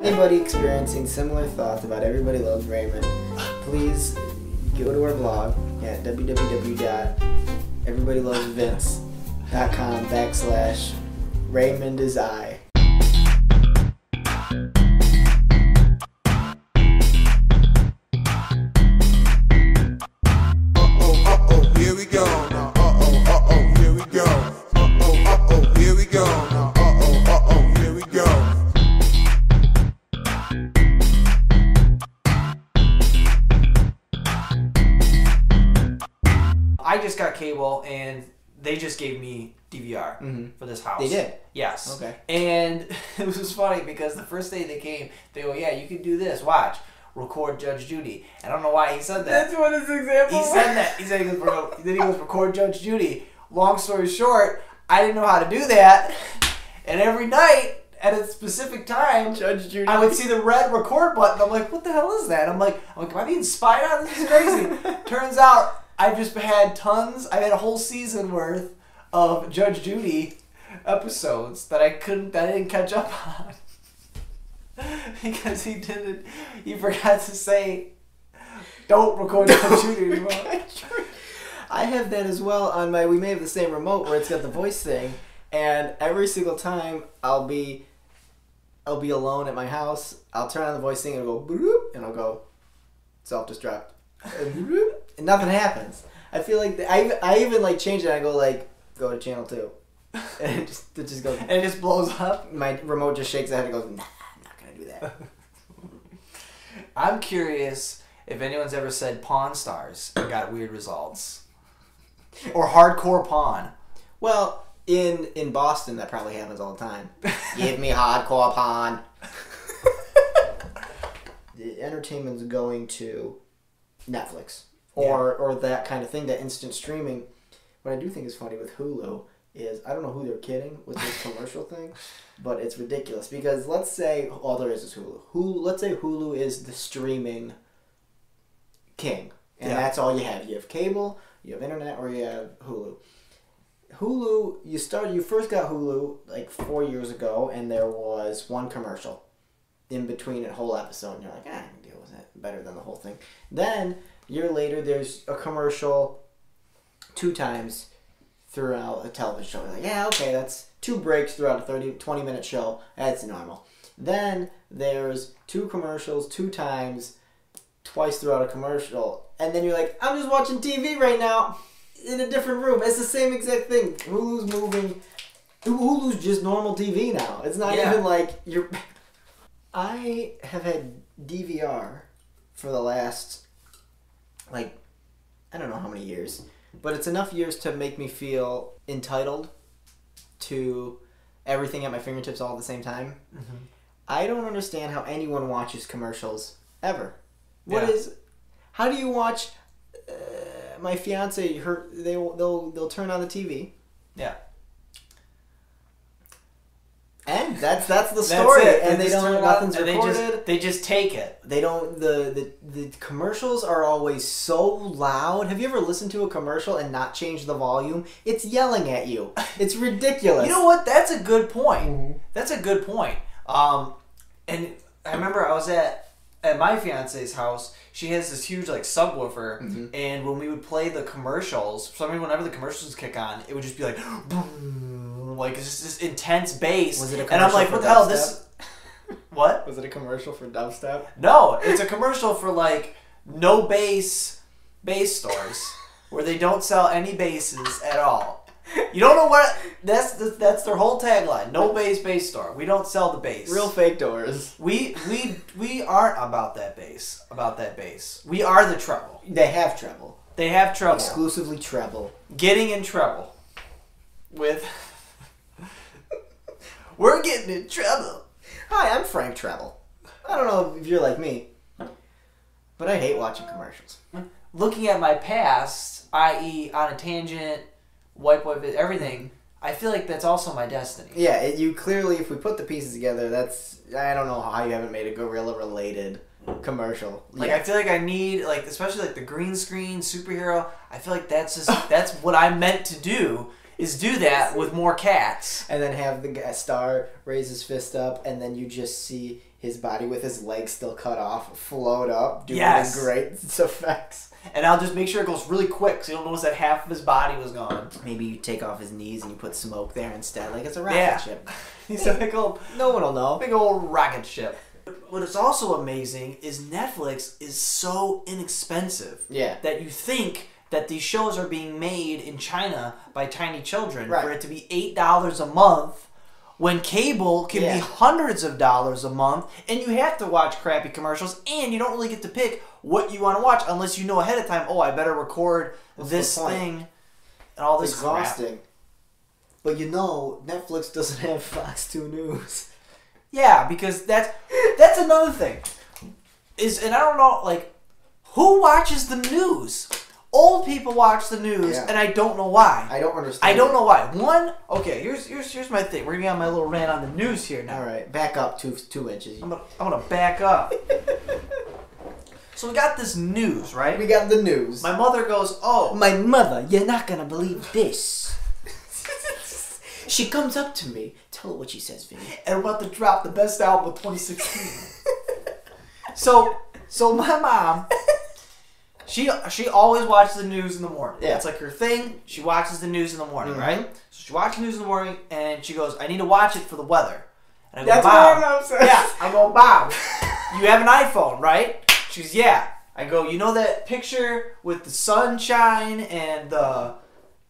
Anybody experiencing similar thoughts about Everybody Loves Raymond, please go to our blog at www.everybodylovesvince.com/Raymond is I. Here we go. Here we go. Here we go. Here we go. I just got cable and they just gave me DVR for this house. They did? Yes. Okay. And it was funny because the first day they came, they go, yeah, you can do this. Watch. Record Judge Judy. I don't know why he said that. That's what his example He said that. He said, then he goes, record Judge Judy. Long story short, I didn't know how to do that. And every night at a specific time, Judge Judy. I would see the red record button. I'm like, what the hell is that? I'm like, am I being spied on? This is crazy. Turns out I've just had I had a whole season worth of Judge Judy episodes that I didn't catch up on. Because he forgot to say, don't record Judge Judy anymore. I have that as well on we may have the same remote where it's got the voice thing, and every single time I'll be alone at my house, I'll turn on the voice thing and it'll go boop, and I'll go self-destruct. And nothing happens. I feel like I even like change it. I go go to channel 2, and it just goes. And it just blows up. My remote just shakes out and goes, nah, I'm not gonna do that. I'm curious if anyone's ever said Pawn Stars and got weird results, or hardcore Pawn. Well, in Boston, that probably happens all the time. Give me hardcore Pawn. The entertainment's going to Netflix. Or that kind of thing, that instant streaming. What I do think is funny with Hulu is, I don't know who they're kidding with this commercial thing, but it's ridiculous. Because let's say all there is Hulu. Let's say Hulu is the streaming king. And that's all you have. You have cable, you have internet, or you have Hulu. Hulu, you first got Hulu like 4 years ago, and there was one commercial in between a whole episode. And you're like, I can deal with it. Better than the whole thing. Then a year later, there's a commercial 2 times throughout a television show. You're like, yeah, okay, that's 2 breaks throughout a 20-minute show. That's normal. Then there's 2 commercials 2 times, twice throughout a commercial. And then you're like, I'm just watching TV right now in a different room. It's the same exact thing. Hulu's just normal TV now. It's not even like you're... I have had DVR for the last, I don't know how many years, but it's enough years to make me feel entitled to everything at my fingertips all at the same time. Mm-hmm. I don't understand how anyone watches commercials ever. How do you watch? My fiance, they'll turn on the TV. Yeah. And that's the story. That's it. And they don't. Nothing's recorded. They just take it. They don't. The commercials are always so loud. Have you ever listened to a commercial and not change the volume? It's yelling at you. It's ridiculous. You know what? That's a good point. Mm-hmm. That's a good point. And I remember I was at my fiance's house. She has this huge subwoofer, and when we would play the commercials, whenever the commercials kick on, it would just be like, boom, it's just this intense bass. Was it a commercial? And I'm like, what the hell? This? What? Was it a commercial for dubstep? No, it's a commercial for no bass stores where they don't sell any basses at all. You don't know what? That's their whole tagline. No bass store. We don't sell the bass. Real fake doors. We aren't about that bass. We are the treble. They have treble. They have treble. Exclusively treble. Getting in trouble. We're getting in trouble. Hi, I'm Frank Treble. I don't know if you're like me, but I hate watching commercials. Looking at my past, i.e. On a Tangent, Wipe everything, I feel like that's also my destiny. Yeah, you clearly, if we put the pieces together, I don't know how you haven't made a gorilla-related commercial. I feel like I need, especially the green screen superhero, I feel like that's what I'm meant to do, is do that with more cats. And then have the star raise his fist up, and then you just see his body with his legs still cut off float up, doing the great effects. And I'll just make sure it goes really quick so you don't notice that half of his body was gone. Maybe you take off his knees and you put smoke there instead, like it's a rocket ship. He's a big old, no one will know. Big old rocket ship. What is also amazing is Netflix is so inexpensive. Yeah. That you think that these shows are being made in China by tiny children for it to be $8 a month when cable can be hundreds of dollars a month, and you have to watch crappy commercials, and you don't really get to pick what you want to watch unless you know ahead of time, oh, I better record this thing and all this exhausting. crap. But you know, Netflix doesn't have Fox 2 News. Yeah, because that's another thing. And I don't know, like, who watches the news? Old people watch the news, and I don't know why. I don't understand. I don't know why. One, okay, here's my thing. We're gonna be on my little rant on the news here now. All right, back up 2 inches. I'm gonna back up. So we got this news, right? We got the news. My mother goes, oh. My mother, you're not gonna believe this. She comes up to me. Tell her what she says, Vinny. And we're about to drop the best album of 2016. So my mom, she always watches the news in the morning. Yeah. It's like her thing. She watches the news in the morning, right? So she watches the news in the morning, and she goes, I need to watch it for the weather. And I go, That's Mom. what I'm saying. Yeah. I go, Mom, you have an iPhone, right? She goes, yeah. I go, you know that picture with the sunshine and the...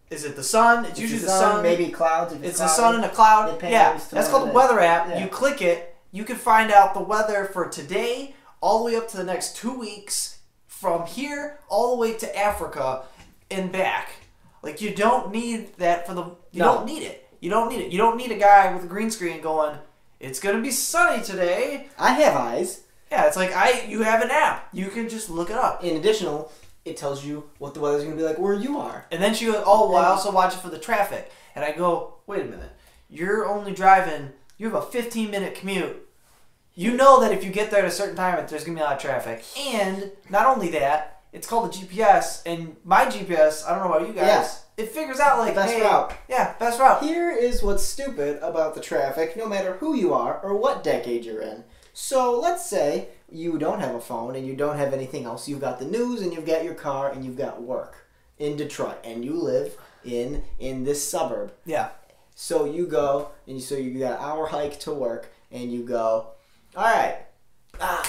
Is it the sun? It's usually the sun. Maybe clouds. It's the sun and a cloud. Yeah, that's called the weather app. Yeah. You click it, you can find out the weather for today all the way up to the next 2 weeks, from here all the way to Africa and back. Like, you don't need that for the... You don't need it. You don't need it. You don't need a guy with a green screen going, it's going to be sunny today. I have eyes. Yeah, it's like, you have an app. You can just look it up. In addition, it tells you what the weather's going to be like where you are. And then she goes, oh, well, I also watch it for the traffic. And I go, wait a minute. You're only driving, you have a 15-minute commute. You know that if you get there at a certain time, there's going to be a lot of traffic. And not only that, it's called the GPS. And my GPS, I don't know about you guys, it figures out like, best route. Yeah, best route. Here is what's stupid about the traffic, no matter who you are or what decade you're in. So let's say you don't have a phone and you don't have anything else. You've got the news and you've got your car and you've got work in Detroit and you live in this suburb. Yeah. So you go and you got an hour hike to work and you go, all right.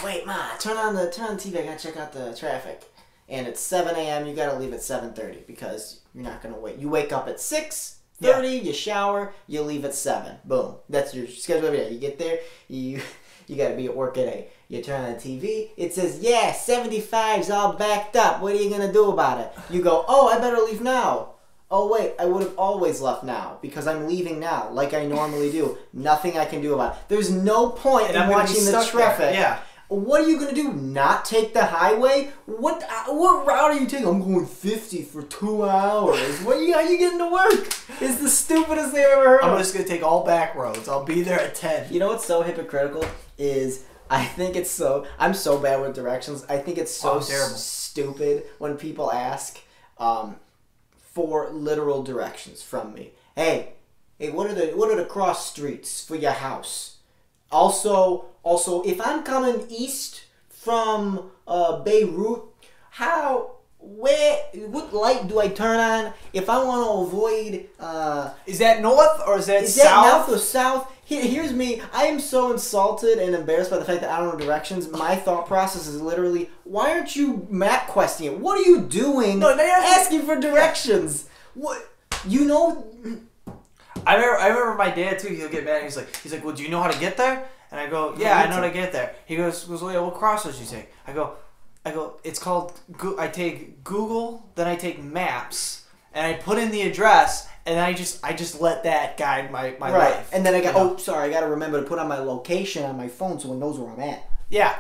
Wait, Ma, turn on the TV. I gotta check out the traffic. And it's 7 a.m. You gotta leave at 7:30 because you're not gonna wait. You wake up at 6:30. You shower. You leave at 7. Boom. That's your schedule every day. You get there. You got to be at work at 8. You turn on the TV. It says, 75's all backed up. What are you going to do about it? You go, oh, I better leave now. Oh, wait, I would have always left now because I'm leaving now like I normally do. Nothing I can do about it. There's no point in watching the traffic. Yeah. What are you going to do? Not take the highway? What route are you taking? I'm going 50 for 2 hours. How are you getting to work? It's the stupidest thing I've ever heard of. I'm just going to take all back roads. I'll be there at 10. You know what's so hypocritical is I'm so bad with directions. I think it's so stupid when people ask for literal directions from me. Hey, what are the cross streets for your house? Also, if I'm coming east from Beirut, what light do I turn on if I want to avoid? Is that north or is that south? Is that north or south? Here's me. I am so insulted and embarrassed by the fact that I don't know directions. My thought process is literally, why aren't you map questing it? What are you doing asking for directions? What? You know... I remember my dad too. He'll get mad. He's like, well, do you know how to get there? And I go, yeah, I know how to get there. He goes, well, yeah, what crossroads do you take? I go, it's called. I take Google, then I take Maps, and I put in the address, and I just let that guide my life. And then I got I got to remember to put on my location on my phone so it knows where I'm at. Yeah,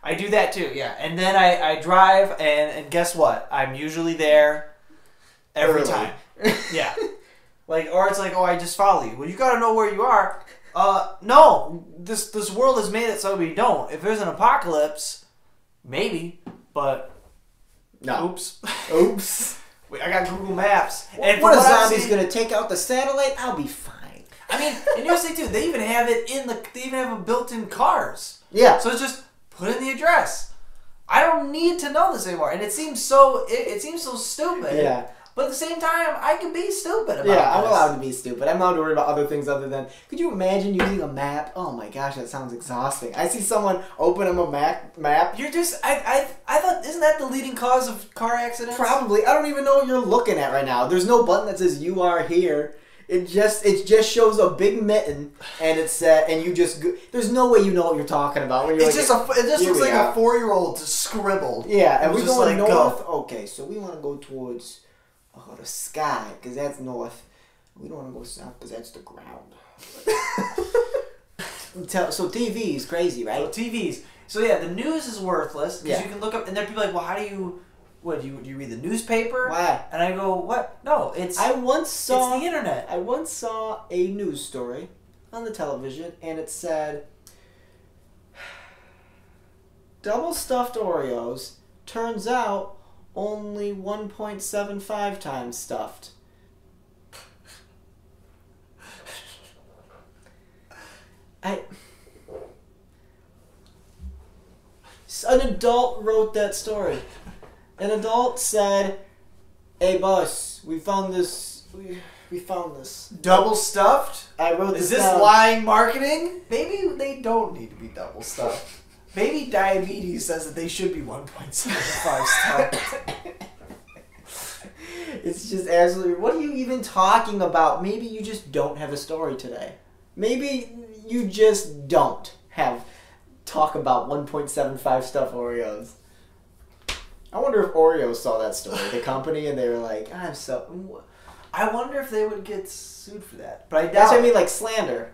I do that too. Yeah, and then I drive, and guess what? I'm usually there every time. Yeah. Or it's like, oh, I just follow you. Well, you gotta know where you are. No. This world is made it so we don't. If there's an apocalypse, maybe, but... No. Oops. Oops. Wait, I got Google Maps. And what a I've zombie's seen- gonna take out the satellite? I'll be fine. I mean, and here's the thing too. They even have it They even have it built in cars. Yeah. So it's just put in the address. I don't need to know this anymore, and it seems so. It seems so stupid. Yeah. But at the same time, I can be stupid about Yeah, I'm this. allowed to be stupid. I'm allowed to worry about other things other than. Could you imagine using a map? Oh my gosh, that sounds exhausting. I see someone open up a map. You're just. I thought, isn't that the leading cause of car accidents? Probably. I don't even know what you're looking at right now. There's no button that says you are here. It just shows a big mitten, and it's and you just. There's no way you know what you're talking about when you're It just looks like a 4-year-old just scribbled. Yeah, and It we're was just going like, north. go. Okay, so we want to go towards the sky because that's north. We don't want to go south because that's the ground. So TV is crazy, So right? TVs. So yeah, the news is worthless because Yeah. you can look up, and then people are like, well, how do you? What do you read the newspaper? Why? And I go, what? No, it's I once saw it's the internet. I once saw a news story on the television, and it said, double stuffed Oreos turns out only 1.75 times stuffed. An adult wrote that story. An adult said, "Hey boss, we found this. We found this. Double stuffed? I wrote Is this this down." lying marketing? Maybe they don't need to be double stuffed. Maybe diabetes says that they should be 1.75 stuffed. It's just absolutely. What are you even talking about? Maybe you just don't have a story today. Maybe you just don't have talk about 1.75 stuffed Oreos. I wonder if Oreos saw that story, the company, and they were like, "I'm so." I wonder if they would get sued for that. But I doubt. That's what I mean, like slander.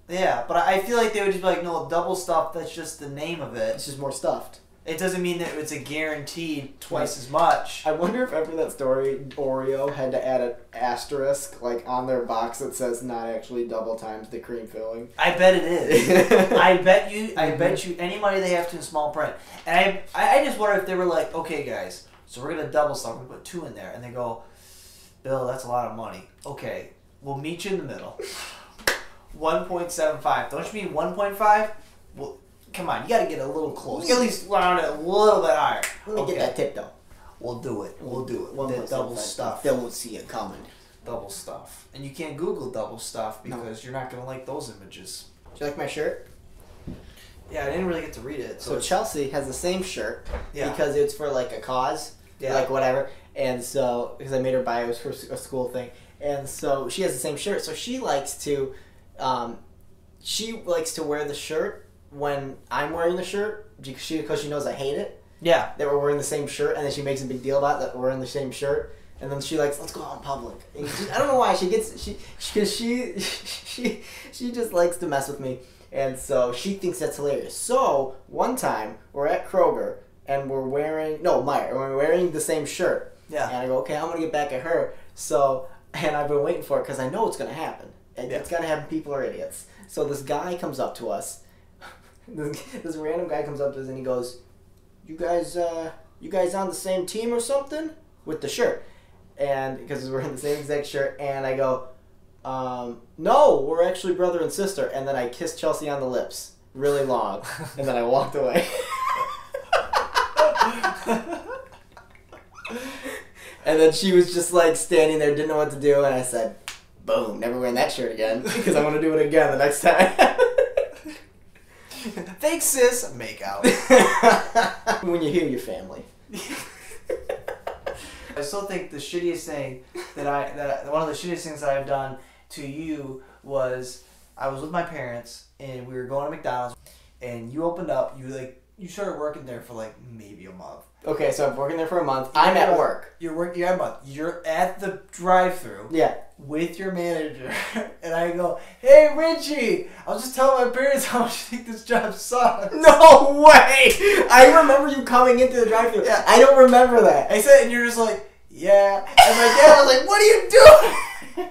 Yeah, but I feel like they would just be like, no, double stuffed. That's just the name of it. It's just more stuffed. It doesn't mean that it's a guaranteed twice as much. I wonder if after that story, Oreo had to add an asterisk like on their box that says not actually double times the cream filling. I bet it is. I bet you. Any money they have to in small print. And I just wonder if they were like, okay, guys, so we're gonna double stuff. We put 2 in there, and they go, Bill, that's a lot of money. Okay, we'll meet you in the middle. 1.75. Don't you mean 1.5? Well, come on, you gotta get a little close. You gotta at least round it a little bit higher. Let me get that tip though. We'll do it. We'll do it. The 1.75 double stuff. They won't see it coming. Double stuff. And you can't Google double stuff because you're not gonna like those images. Do you like my shirt? Yeah, I didn't really get to read it. So Chelsea has the same shirt Yeah. because it's for like a cause, Yeah. like whatever. And so, because I made her buy it, was for a school thing. And so she has the same shirt. So she likes to wear the shirt when I'm wearing the shirt because she knows I hate it. Yeah. That we're wearing the same shirt, and then she makes a big deal about that we're in the same shirt. And then she likes, let's go out in public. And I don't know why she just likes to mess with me, and so she thinks that's hilarious. So one time we're at Kroger and we're wearing we're wearing the same shirt. Yeah. And I go, okay, I'm gonna get back at her. So and I've been waiting for it because I know it's gonna happen. It's gonna happen. People are idiots. So this guy comes up to us. This random guy comes up to us and he goes, "You guys on the same team or something?" With the shirt. And because we're in the same exact shirt, and I go, "No, we're actually brother and sister." And then I kissed Chelsea on the lips really long, and then I walked away. And then she was just like standing there, didn't know what to do, and I said, "Boom, never wearing that shirt again," because I'm gonna do it again the next time. Thanks, sis. Make out. When you hear your family. I still think the shittiest thing one of the shittiest things that I've done to you was I was with my parents and we were going to McDonald's and you opened up. You started working there for like maybe a month. Okay, so I'm working there for a month. I'm at work. You're at a month. You're at the drive-thru. Yeah. With your manager, and I go, "Hey Richie, I was just telling my parents how much you think this job sucks." No way! I remember you coming into the drive-thru. Yeah. I don't remember that. I said, and you're just like, "Yeah," and my dad was like, "What are you doing?"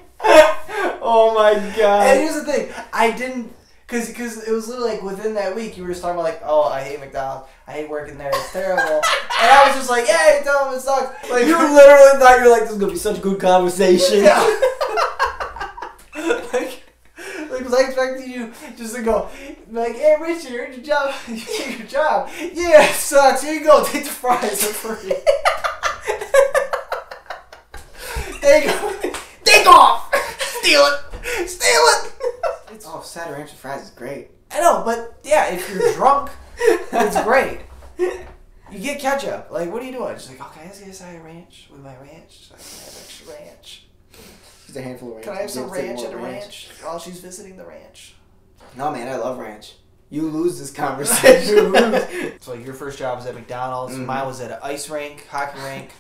Oh my god. And here's the thing, I didn't Cause it was literally like within that week you were just talking about like, oh, I hate McDonald's, I hate working there, it's terrible, and I was just like, yeah, tell them it sucks. Like You literally thought you were like, this is gonna be such a good conversation. yeah. Like was I expecting you just to go like, hey Richie, you heard your job, you hate your job. Yeah, it sucks. Here you go, take the fries, they're free. There you go. Take off. Steal it. Steal it. Oh, cider ranch and fries is great. I know, but yeah, if you're drunk, it's great. You get ketchup. Like, what are you doing? Just like, oh, can I just get a cider ranch with my ranch? So I can have extra ranch. Just a handful of ranch. Can I have some ranch at a ranch ranch while she's visiting the ranch? No, man, I love ranch. You lose this conversation. You lose. So your first job was at McDonald's. Mm-hmm. Mine was at an ice rink, hockey rink.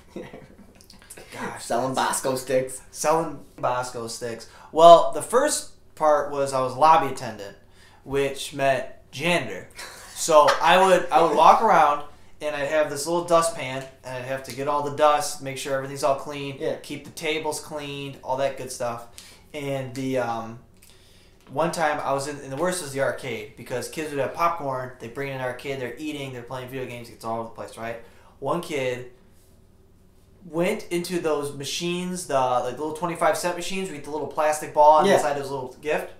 Gosh, Selling Bosco sticks. selling Bosco sticks. Well, the first part was I was lobby attendant, which meant janitor. So I would walk around and I'd have this little dustpan and I'd have to get all the dust, make sure everything's all clean, Yeah. keep the tables cleaned, all that good stuff. And the one time I was in the worst was the arcade because kids would have popcorn, they bring in an arcade, they're eating, they're playing video games, it's all over the place, right? One kid went into those machines, the like little 25-cent machines where you get the little plastic ball Yeah. inside his little gift.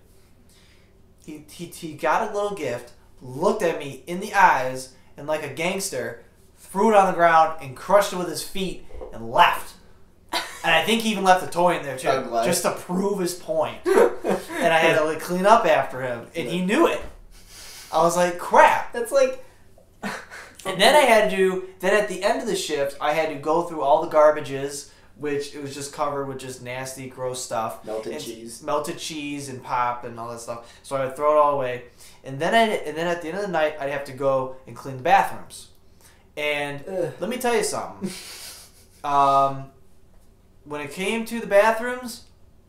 He got a little gift, looked at me in the eyes, and like a gangster, threw it on the ground and crushed it with his feet and left. And I think he even left the toy in there too, just to prove his point. And I had to like clean up after him, and he knew it. I was like, crap. That's like... And then I had to, then at the end of the shift, I had to go through all the garbages, which it was just covered with just nasty, gross stuff. Melted cheese. Melted cheese and pop and all that stuff. So I would throw it all away. And then at the end of the night, I'd have to go and clean the bathrooms. And let me tell you something. When it came to the bathrooms,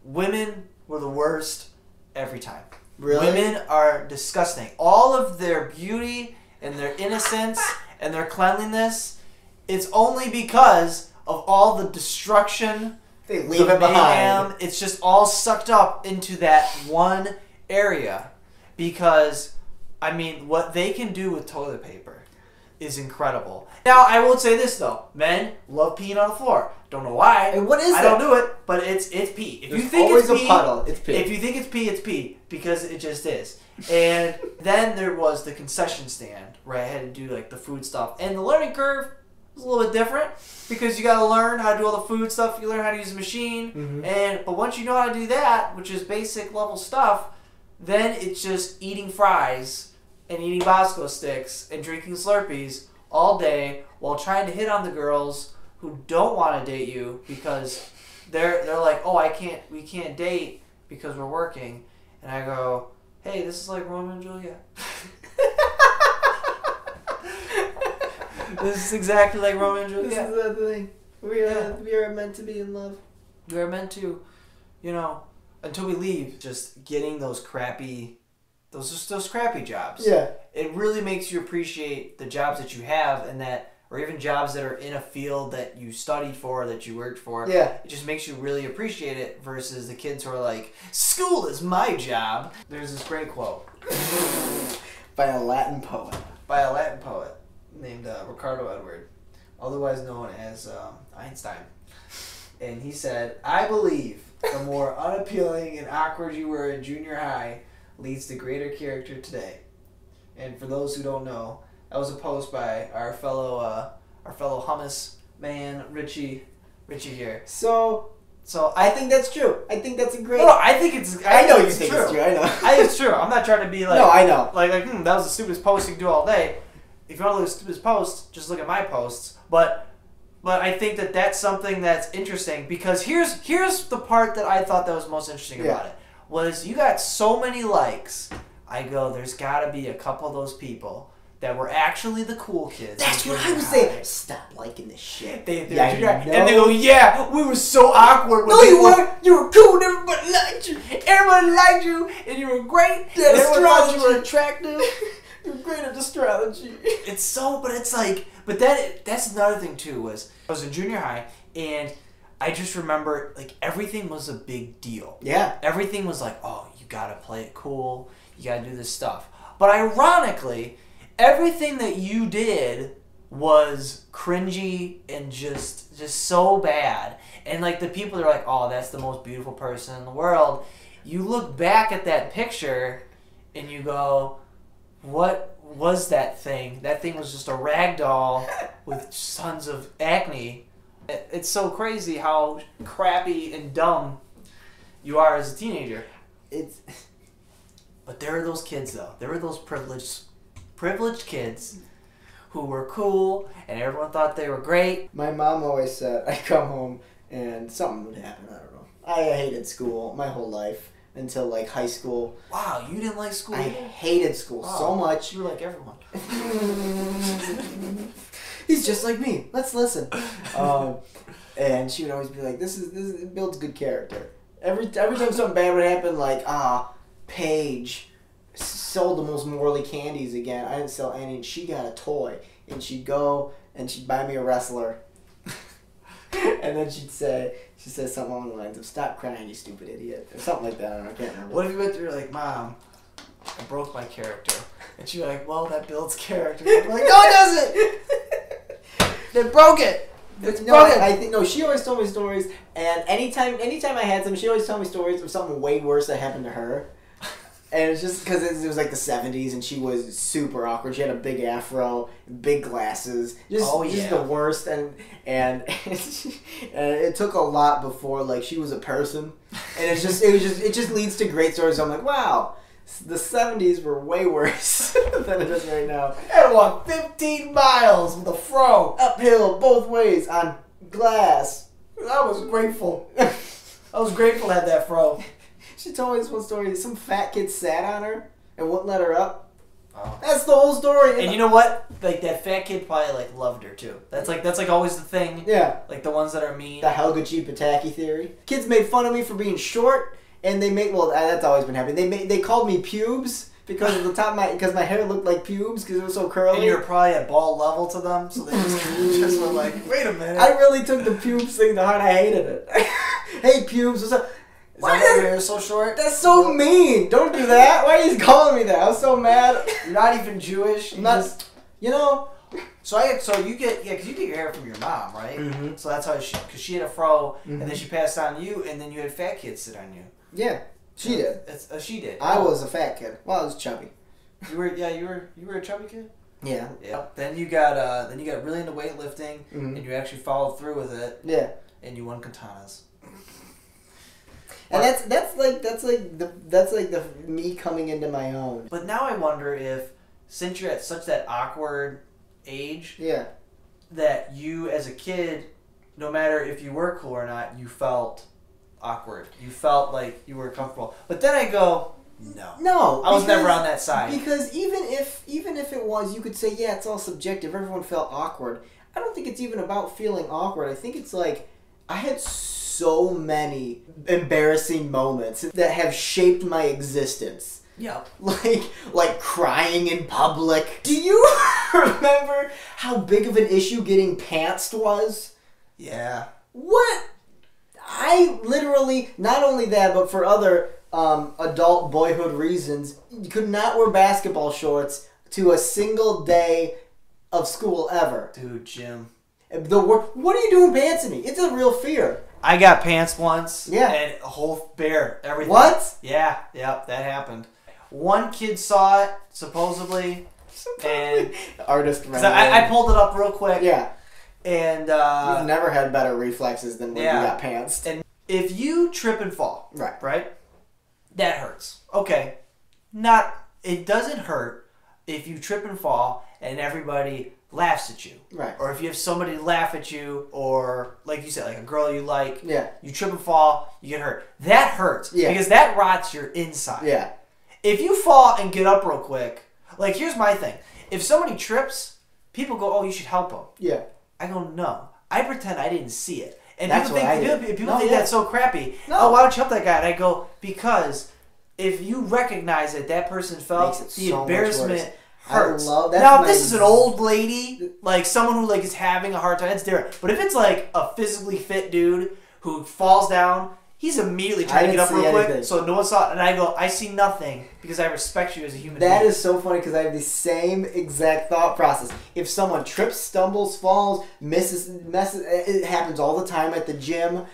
women were the worst every time. Really? Women are disgusting. All of their beauty and their innocence and their cleanliness, it's only because of all the destruction, They leave the it behind. mayhem. It's just all sucked up into that one area. Because, I mean, what they can do with toilet paper is incredible. Now, I will say this, though. Men love peeing on the floor. Don't know why. And what is I that? don't do it, but it's pee. If There's you think always it's a pee, puddle. It's pee. If you think it's pee, because it just is. And then there was the concession stand where I had to do like the food stuff, and the learning curve was a little bit different because you got to learn how to do all the food stuff. You learn how to use a machine, but once you know how to do that, which is basic level stuff, then it's just eating fries and eating Bosco sticks and drinking Slurpees all day while trying to hit on the girls who don't want to date you because they're like, oh, we can't date because we're working, and I go, hey, this is like Romeo and Juliet. This is exactly like Romeo and This Juliet. is the thing. We are meant to be in love. We are meant to, until we leave, just getting those crappy jobs. Yeah. It really makes you appreciate the jobs that you have or even jobs that are in a field that you studied for, that you worked for. Yeah. It just makes you really appreciate it versus the kids who are like, school is my job. There's this great quote By a Latin poet. by a Latin poet named Ricardo Edward, otherwise known as Einstein. And he said, I believe the more unappealing and awkward you were in junior high leads to greater character today. And for those who don't know, that was a post by our fellow Hummus man, Richie here. So I think that's true. I think that's a great... No, I think it's. I know you it's think true. it's true. I know. I think it's true. I'm not trying to be like. No, I know. Like that was the stupidest post you can do all day. If you want to look at the stupidest posts, just look at my posts. But I think that that's something that's interesting because here's the part that I thought that was most interesting about it was you got so many likes. I go, there's got to be a couple of those people that were actually the cool kids. That's what I was saying. Stop liking this shit. And they go, yeah, we were so awkward. No, you weren't. You were cool and everybody liked you. Everybody liked you and you were great. And everyone thought you were attractive. You're great at astrology. It's so, but it's like, but that's another thing too was I was in junior high and I just remember like everything was a big deal. Yeah. Everything was like, oh, you gotta play it cool. You gotta do this stuff. But ironically, everything that you did was cringy and just so bad. And like the people that are like, oh, that's the most beautiful person in the world. You look back at that picture and you go, what was that thing? That thing was just a rag doll with tons of acne. It's so crazy how crappy and dumb you are as a teenager. But there are those kids, though. There were those privileged kids who were cool, and everyone thought they were great. My mom always said I'd come home and something would happen. I don't know. I hated school my whole life until like high school. Wow, you didn't like school? I hated school so much. You were like everyone. He's just like me. Let's listen. And she would always be like, "This it builds good character." Every time something bad would happen, like Paige sold the most morally candies again. I didn't sell any, and she got a toy, and she'd go and she'd buy me a wrestler, and then she said something along the lines of "Stop crying, you stupid idiot," or something like that. I don't know. I can't remember. What if you went through like, "Mom, I broke my character," and she's like, "Well, that builds character." You're like, "No, it doesn't. They broke it." It's broken. I think no. She always told me stories, and anytime I had some, she always told me stories of something way worse that happened to her. And it's just because it was like the 70s, and she was super awkward. She had a big afro, big glasses, just the worst. And it took a lot before like she was a person. And it just leads to great stories. So I'm like, wow, the 70s were way worse than it is right now. I had to walk 15 miles with a fro Uphill, both ways, on glass. I was grateful. I was grateful to have that fro. She told me this one story. Some fat kid sat on her and wouldn't let her up. Oh. That's the whole story. And you know what? Like that fat kid probably like loved her too. That's like always the thing. Yeah. Like the ones that are mean. The Helga G. Pataki theory. Kids made fun of me for being short, and that's always been happening. They called me pubes because of the top because my hair looked like pubes because it was so curly. And you were probably at ball level to them, so they just were like, wait a minute. I really took the pubes thing to heart. I hated it. Hey pubes, what's up? Why is your hair so short? That's so mean. Don't do that. Why are you calling me that? I was so mad. You're not even Jewish. You know. So you get because you get your hair from your mom, right? Mm-hmm. So that's how because she had a fro, and then she passed on you, and then you had fat kids sit on you. Yeah, she did. She did. I was a fat kid. Well, I was chubby. You were a chubby kid. Yeah. Yeah. Then you got really into weightlifting, and you actually followed through with it. Yeah. And you won katanas. And that's like the me coming into my own. But now I wonder if, since you're at such that awkward age, yeah, that you as a kid, no matter if you were cool or not, you felt awkward. You felt like you were comfortable. But then I go, no, I was never on that side. Because even if it was, you could say, yeah, it's all subjective. Everyone felt awkward. I don't think it's even about feeling awkward. I think it's like I had so many embarrassing moments that have shaped my existence. Yeah. Like crying in public. Do you remember how big of an issue getting pantsed was? Yeah. What? I literally, not only that, but for other adult boyhood reasons, could not wear basketball shorts to a single day of school ever. Dude, Jim. What are you doing pantsing me? It's a real fear. I got pants once. Yeah. And a whole bear, everything. What? Yeah, that happened. One kid saw it, supposedly. And artist. I pulled it up real quick. Yeah. And you've never had better reflexes than when you got pantsed. And if you trip and fall, right, that hurts. Okay, it doesn't hurt if you trip and fall and everybody laughs at you, right? Or if you have somebody laugh at you, or like you said, like a girl you like, yeah, you trip and fall, you get hurt. That hurts, because that rots your inside. Yeah. If you fall and get up real quick, like here's my thing: if somebody trips, people go, "Oh, you should help them." Yeah. I go, "No." I pretend I didn't see it, and that's people think that's so crappy. No. Oh, why don't you help that guy? And I go, because if you recognize that person felt the embarrassment hurts. Now, if this is an old lady, like someone who like is having a hard time, it's different. But if it's like a physically fit dude who falls down, He's immediately trying to get up didn't real see quick, anything. so no one saw it. And I go, I see nothing because I respect you as a human That being. is so funny because I have the same exact thought process. If someone trips, stumbles, falls, messes, it happens all the time at the gym.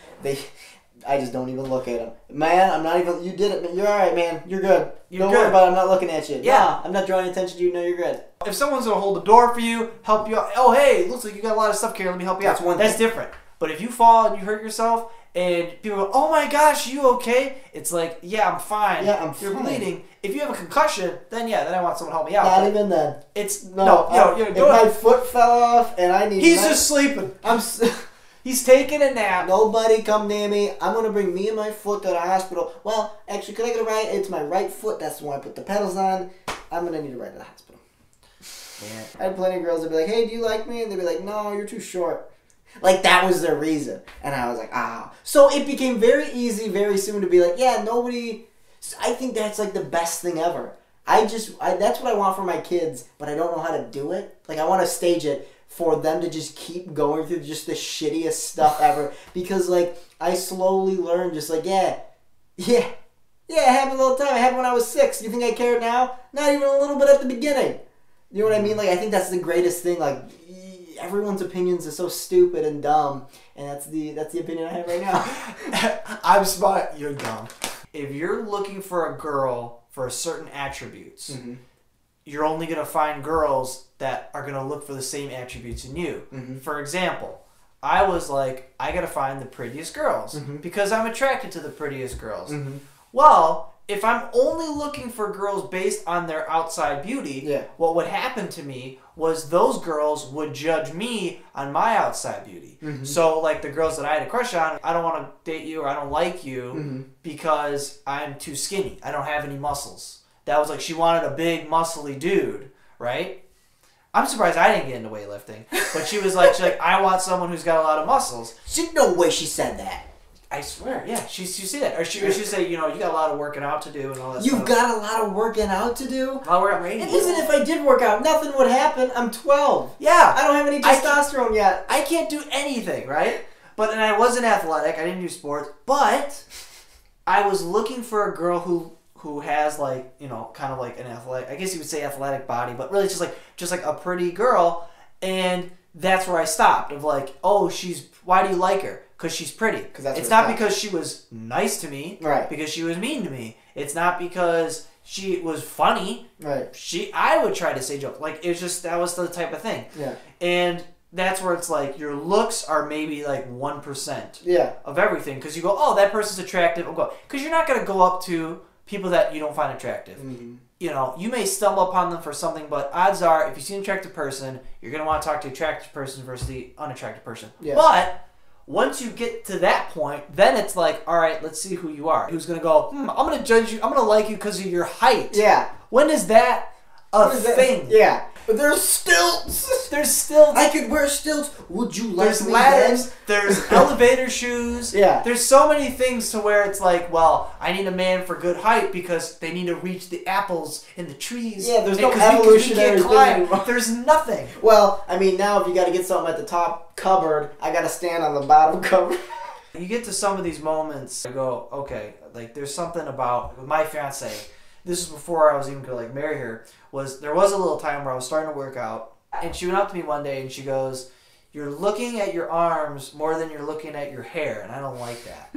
I just don't even look at them. Man, I'm not even. You did it. Man. You're all right, man. You're good. Don't worry about it. I'm not looking at you. Yeah. Nah, I'm not drawing attention to you. No, you're good. If someone's gonna hold the door for you, help you out. Oh, hey, looks like you got a lot of stuff, Karen. Let me help you That's out. one That's thing. different. But if you fall and you hurt yourself, and people go, "Oh my gosh, you okay?" It's like, yeah, I'm fine. Yeah, I'm You're fine. bleeding. If you have a concussion, then yeah, then I want someone to help me out. Not But even then. it's No. If my foot fell off and I need. He's just sleeping. He's taking a nap. Nobody come near me. I'm gonna bring me and my foot to the hospital. Well, actually, could I get a ride? It's my right foot. That's the one I put the pedals on. I'm gonna need a ride to the hospital. Yeah. I had plenty of girls that be like, "Hey, do you like me?" And they'd be like, "No, you're too short." Like that was their reason, and I was like, "Ah." So it became very easy, very soon to be like, "Yeah, nobody." I think that's like the best thing ever. That's what I want for my kids, but I don't know how to do it. Like I want to stage it for them to just keep going through just the shittiest stuff ever, because like I slowly learned, just like it happens all the time. It happened when I was 6. You think I cared now? Not even a little bit at the beginning. You know what I mean? Like I think that's the greatest thing. Like everyone's opinions are so stupid and dumb, and that's the opinion I have right now. I'm smart. You're dumb. If you're looking for a girl for certain attributes, Mm-hmm. you're only gonna find girls that are gonna look for the same attributes in you. Mm-hmm. For example, I was like, I gotta find the prettiest girls Mhm. because I'm attracted to the prettiest girls. Mm-hmm. Well, if I'm only looking for girls based on their outside beauty, Yeah. what would happen to me was those girls would judge me on my outside beauty. Mhm. So, like the girls that I had a crush on, I don't want to date you or I don't like you Mhm. because I'm too skinny. I don't have any muscles. That was like she wanted a big, muscly dude, right? I'm surprised I didn't get into weightlifting. But she's like, I want someone who's got a lot of muscles. No way she said that. I swear, yeah, she said that. Or she say, you got a lot of working out to do and all that You've stuff. got a lot of working out to do. A lot of work out. And even if I did work out, nothing would happen. I'm 12. Yeah. I don't have any testosterone yet. I can't do anything, right? And I wasn't athletic. I didn't do sports. But I was looking for a girl who has like, kind of like an athletic, I guess you would say athletic body, but really just like a pretty girl. And that's where I stopped of like, oh, why do you like her? Because she's pretty. It's not because she was nice to me. Right. Because she was mean to me. It's not because she was funny. Right. I would try to say jokes. Like, it's just, that was the type of thing. Yeah. And that's where it's like, your looks are maybe like 1% Yeah. of everything. Because you go, oh, that person's attractive. Because you're not going to go up to people that you don't find attractive. Mm-hmm. You may stumble upon them for something, but odds are, if you see an attractive person, you're going to want to talk to the attractive person versus the unattractive person. Yeah. But once you get to that point, then it's like, all right, let's see who you are. Who's going to go, I'm going to judge you, I'm going to like you because of your height. Yeah. When is that a thing? Yeah. But there's stilts. There's stilts. I could wear stilts. Would you like There's me ladders. then? There's elevator shoes. Yeah. There's so many things to where it's like, well, I need a man for good height because they need to reach the apples in the trees. Yeah, there's no 'cause we evolutionary can't thing climb. anymore. There's nothing. Well, I mean, now if you got to get something at the top cupboard, I got to stand on the bottom cupboard. You get to some of these moments, I go, okay, like there's something about with my fiance. This is before I was even gonna marry her. There was a little time where I was starting to work out, and she went up to me one day and she goes, "You're looking at your arms more than you're looking at your hair, and I don't like that."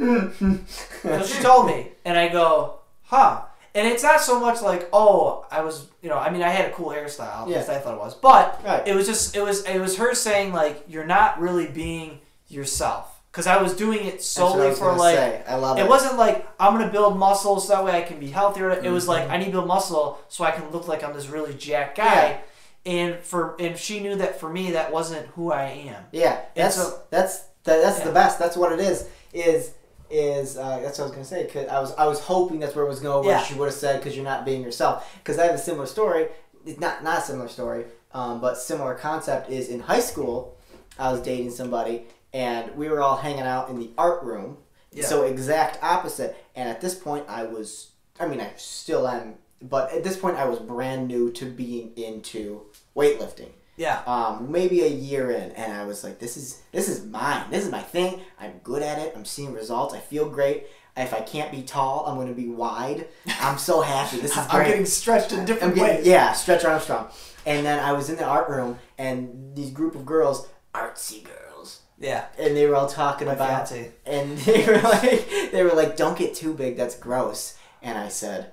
So she told me, and I go, "Huh." And it's not so much like, oh, I was, I had a cool hairstyle, at least I thought it was, but Right. it was just, it was her saying like, you're not really being yourself. Because I was doing it solely for I love it. It wasn't like I'm gonna build muscle so that way I can be healthier. It was like I need to build muscle so I can look like I'm this really jacked guy. Yeah. And she knew that for me that wasn't who I am. Yeah, that's the best. That's what it is. That's what I was gonna say. Cause I was hoping that's where it was going. Where she would have said, "Because you're not being yourself." Because I have a similar story. It's not a similar story, but similar concept is in high school. I was dating somebody. And we were all hanging out in the art room. Yeah. So exact opposite. And at this point I still am, but at this point I was brand new to being into weightlifting. Yeah. Maybe a year in, and I was like, this is mine. This is my thing. I'm good at it. I'm seeing results. I feel great. If I can't be tall, I'm going to be wide. I'm so happy. This is great. I'm getting stretched in different ways. Yeah, stretch Armstrong. And then I was in the art room, and these group of girls, artsy girls. Yeah. And they were all talking about, fiance. and they were like, don't get too big. That's gross. And I said,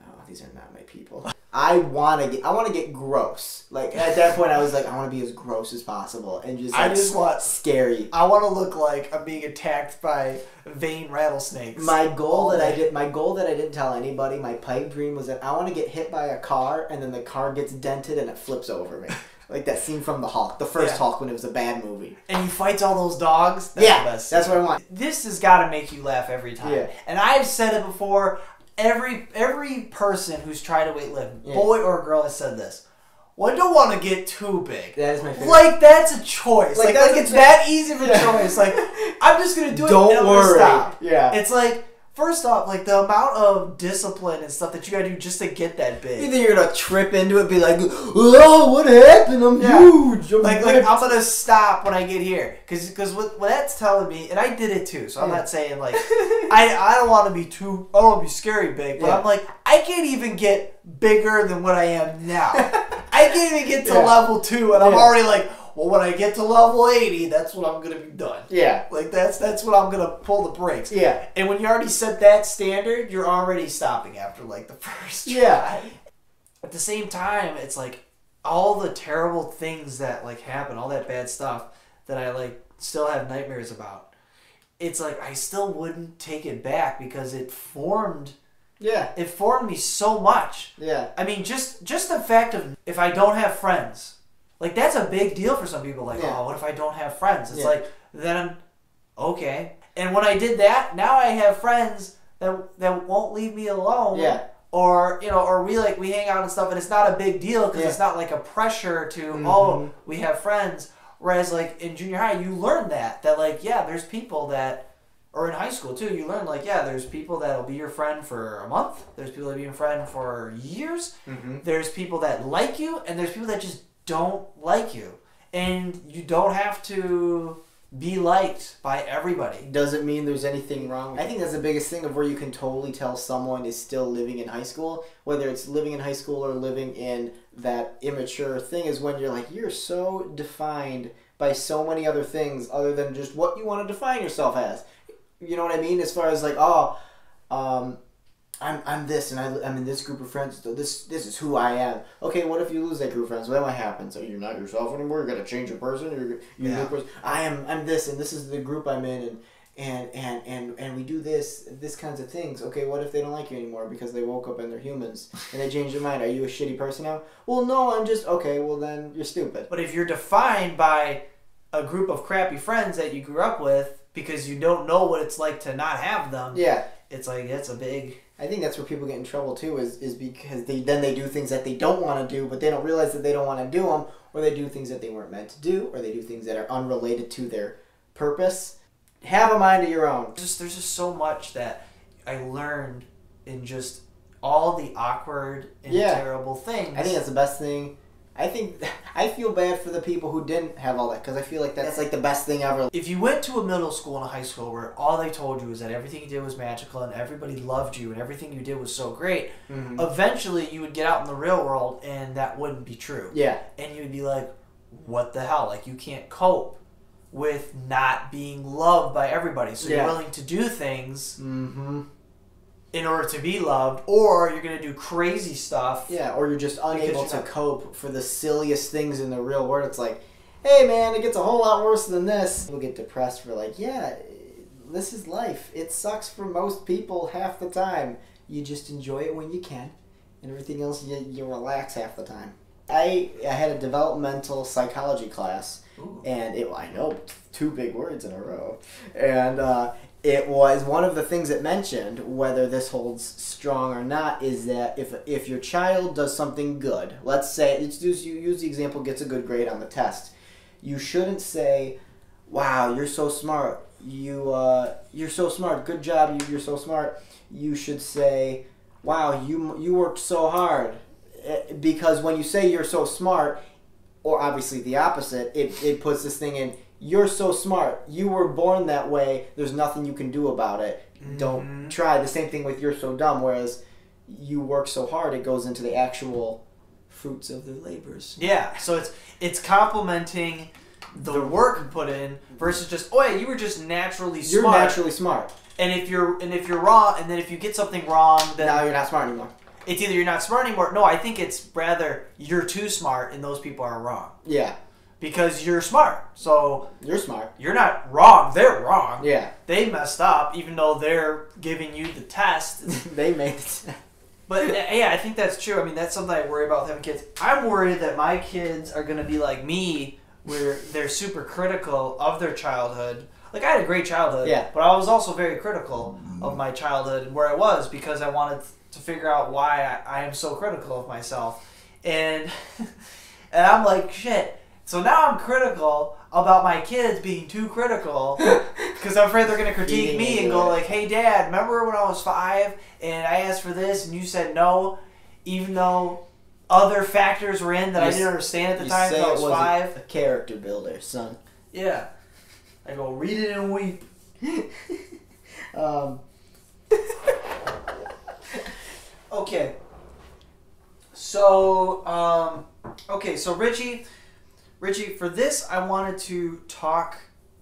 oh, these are not my people. I want to get gross. Like at that point, I was like, I want to be as gross as possible, and just I just want scary. I want to look like I'm being attacked by vein rattlesnakes. My goal that I didn't tell anybody. My pipe dream was that I want to get hit by a car, and then the car gets dented and it flips over me, like that scene from the Hulk, the first Hulk when it was a bad movie. And he fights all those dogs. That's the best that's what I want. This has got to make you laugh every time. Yeah. And I've said it before. Every person who's tried to weightlift, boy or girl, has said this. Well, I don't want to get too big. That is my favorite. Like, that's a choice. Like it's that easy of a choice. Like, I'm just going to do it and I'm going to stop. Yeah. It's like, first off, like, the amount of discipline and stuff that you got to do just to get that big. Either you're going to trip into it, be like, oh, what happened? I'm huge. Like I'm going to stop when I get here. Because what that's telling me, and I did it too, so I'm not saying, like, I don't want to be I don't want to be scary big, but I'm like, I can't even get bigger than what I am now. I can't even get to level 2, and I'm already like, well, when I get to level 80, that's when I'm going to be done. Yeah. Like, that's when I'm going to pull the brakes. Yeah. And when you already set that standard, you're already stopping after, like, the first try. Yeah. At the same time, it's like, all the terrible things that, like, happen, all that bad stuff that I, like, still have nightmares about. It's like, I still wouldn't take it back because it formed... Yeah. It formed me so much. Yeah. I mean, just the fact of if I don't have friends, like that's a big deal for some people. Like, oh, what if I don't have friends? It's like, then, okay. And when I did that, now I have friends that won't leave me alone. Yeah. Or, you know, or we hang out and stuff, and it's not a big deal because it's not like a pressure to, oh, we have friends. Whereas, like, in junior high, you learn that like, yeah, there's people that, or in high school, too, you learn, like, yeah, there's people that'll be your friend for a month. There's people that'll be your friend for years. There's people that like you, and there's people that just don't like you. And you don't have to be liked by everybody. Doesn't mean there's anything wrong. I think that's the biggest thing of where you can totally tell someone is still living in high school, whether it's living in high school or living in that immature thing, is when you're like, you're so defined by so many other things other than just what you want to define yourself as. You know what I mean? As far as like, I'm this, and I'm in this group of friends. So this is who I am. Okay, what if you lose that group of friends? Well, what happens? So you're not yourself anymore. You're gonna change your person. You're a new person. I'm this, and this is the group I'm in, and we do this kinds of things. Okay, what if they don't like you anymore because they woke up and they're humans and they changed their mind? Are you a shitty person now? Well, no, I'm just okay. Well, then you're stupid. But if you're defined by a group of crappy friends that you grew up with because you don't know what it's like to not have them, it's like it's a big. I think that's where people get in trouble too, is because they do things that they don't want to do, but they don't realize that they don't want to do them, or they do things that they weren't meant to do, or they do things that are unrelated to their purpose. Have a mind of your own. There's just so much that I learned in just all the awkward and terrible things. I think that's the best thing. I feel bad for the people who didn't have all that, because I feel like that's like the best thing ever. If you went to a middle school and a high school where all they told you was that everything you did was magical and everybody loved you and everything you did was so great, eventually you would get out in the real world and that wouldn't be true. Yeah. And you would be like, what the hell? Like, you can't cope with not being loved by everybody. So you're willing to do things in order to be loved, or you're going to do crazy stuff. Yeah, or you're just unable to cope for the silliest things in the real world. It's like, hey man, it gets a whole lot worse than this. People get depressed for like, yeah, this is life. It sucks for most people half the time. You just enjoy it when you can, and everything else you relax half the time. I had a developmental psychology class, and I know 2 big words in a row, and it was one of the things it mentioned, whether this holds strong or not, is that if your child does something good, let's say, you use the example, gets a good grade on the test, you shouldn't say, wow, you're so smart, you're so smart, good job, you're so smart. You should say, wow, you worked so hard. Because when you say you're so smart, or obviously the opposite, it puts this thing in, you're so smart. You were born that way. There's nothing you can do about it. Don't try. The same thing with you're so dumb, whereas you work so hard, it goes into the actual fruits of their labors. Yeah, so it's complimenting the work you put in versus just, oh yeah, you were just naturally smart. You're naturally smart. And if you're wrong, and then if you get something wrong, then now you're not smart anymore. It's either you're not smart anymore. No, I think it's rather you're too smart, and those people are wrong. Yeah. Because you're smart, so you're smart. You're not wrong. They're wrong. Yeah. They messed up, even though they're giving you the test. They made the test. But yeah, I think that's true. I mean, that's something I worry about with having kids. I'm worried that my kids are going to be like me, where they're super critical of their childhood. Like, I had a great childhood, yeah, but I was also very critical of my childhood and where I was because I wanted to figure out why I am so critical of myself. And I'm like, shit. So now I'm critical about my kids being too critical because I'm afraid they're going to critique me and go like, hey, Dad, remember when I was 5 and I asked for this and you said no, even though other factors were in that I didn't understand at the time because I was 5? A character builder, son. Yeah. I go, read it and weep. Okay. So, Richie, for this, I wanted to talk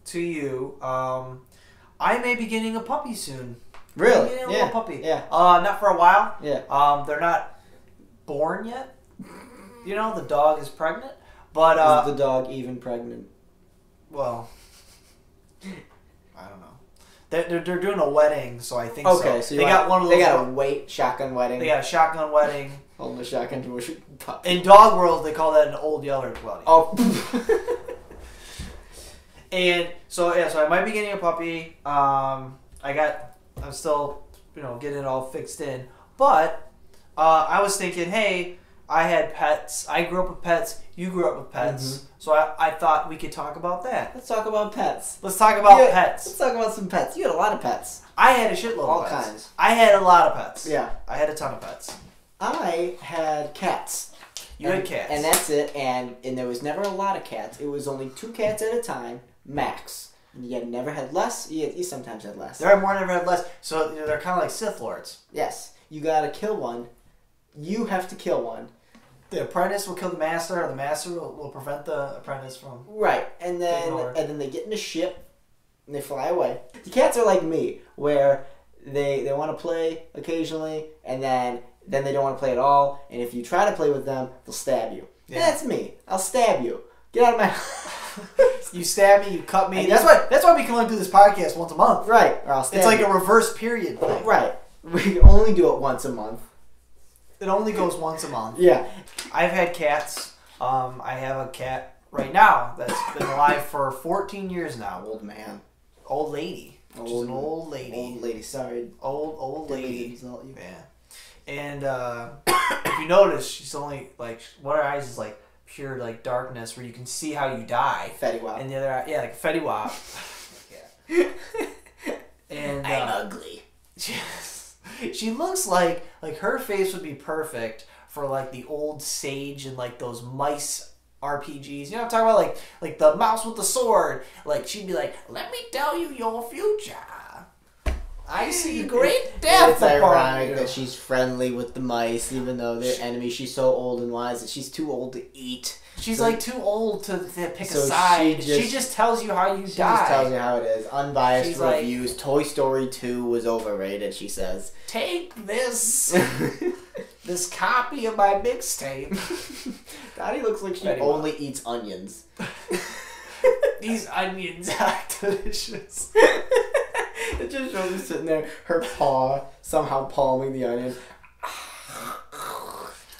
to you. I may be getting a puppy soon. Really? Getting a little puppy. Yeah. Not for a while. Yeah. They're not born yet. You know, the dog is pregnant. But is the dog even pregnant? Well, I don't know. They're doing a wedding, so I think so. Okay, so they got one of those. They got a shotgun wedding. They got a shotgun wedding. Holding a shotgun to a puppy. In dog world, they call that an old yeller wedding. Oh. And so I might be getting a puppy. I'm still, getting it all fixed in. But I was thinking, hey, I had pets. I grew up with pets. You grew up with pets. Mm-hmm. So I thought we could talk about that. Let's talk about pets. Let's talk about pets. Let's talk about some pets. You had a lot of pets. I had a shitload all of pets. Kinds. I had a lot of pets. Yeah. I had a ton of pets. I had cats. You had cats. And that's it. And there was never a lot of cats. It was only 2 cats at a time, max. And you never had less. You sometimes had less. There are more, never had less. So they're kind of like Sith Lords. Yes. You gotta kill one. You have to kill one. The apprentice will kill the master, or the master will prevent the apprentice from... Right. And then they get in a ship, and they fly away. The cats are like me, where they want to play occasionally, and then they don't want to play at all, and if you try to play with them, they'll stab you. Yeah. And that's me. I'll stab you. Get out of my... You stab me, you cut me. That's why we can only do this podcast once a month. Right. Or I'll stab It's like you. A reverse period thing. Right. We only do it once a month. It only goes once a month. Yeah. I've had cats. I have a cat right now that's been alive for 14 years now. Old man. Old lady. She's an old lady. Old lady, sorry. Old lady. Insult you. Yeah. And if you notice, she's only like one of her eyes is like pure like darkness where you can see how you die. Fetty Wap. And the other eye, yeah, like Fetty Wap. Yeah. And I'm ugly. She looks like her face would be perfect for like the old sage and like those mice RPGs. You know what I'm talking about? Like the mouse with the sword. Like she'd be like, "Let me tell you your future. I see great death." It's ironic that she's friendly with the mice, even though they're enemies. She's so old and wise that she's too old to eat. She's like too old to pick a side. She just tells you how you die. She just tells you how it is. Unbiased she's reviews. Like, Toy Story 2 was overrated, she says. Take this this copy of my mixtape. Daddy looks like she only eats onions. These onions are delicious. It just shows her sitting there, her paw somehow palming the onion.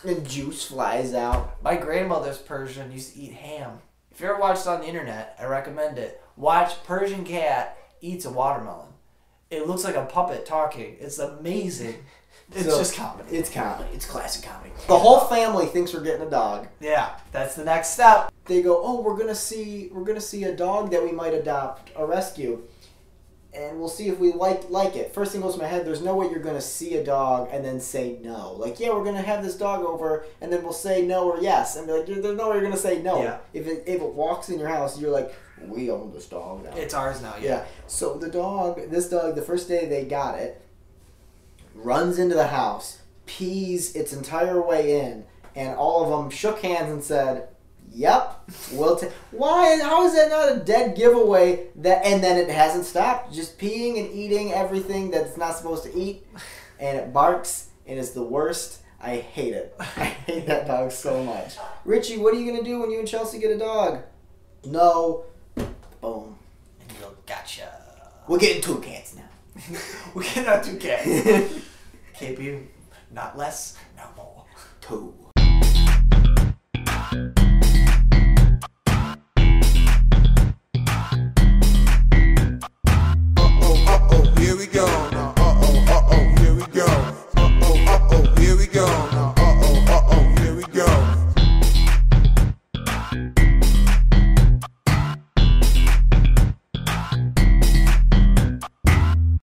And juice flies out. My grandmother's Persian used to eat ham. If you ever watched it on the internet, I recommend it. Watch Persian cat eats a watermelon. It looks like a puppet talking. It's amazing. It's just comedy. It's comedy. It's classic comedy. The whole family thinks we're getting a dog. Yeah, that's the next step. They go, "Oh, we're gonna see a dog that we might adopt or rescue." and we'll see if we like it. First thing goes to my head, there's no way you're going to see a dog and then say no. Like, yeah, we're going to have this dog over, and then we'll say no or yes. And be like, there's no way you're going to say no. Yeah. If it walks in your house, you're like, we own this dog now. It's ours now, Yeah. So this dog, the first day they got it, runs into the house, pees its entire way in, and all of them shook hands and said, "Yep, we'll take." Why? How is that not a dead giveaway? And then it hasn't stopped, just peeing and eating everything that's not supposed to eat, and it barks, and it's the worst. I hate it. I hate that dog so much. Richie, what are you gonna do when you and Chelsea get a dog? No. Boom. And you go, gotcha. We're getting 2 cats now. We're getting our 2 cats. Can't be not less, no more. 2.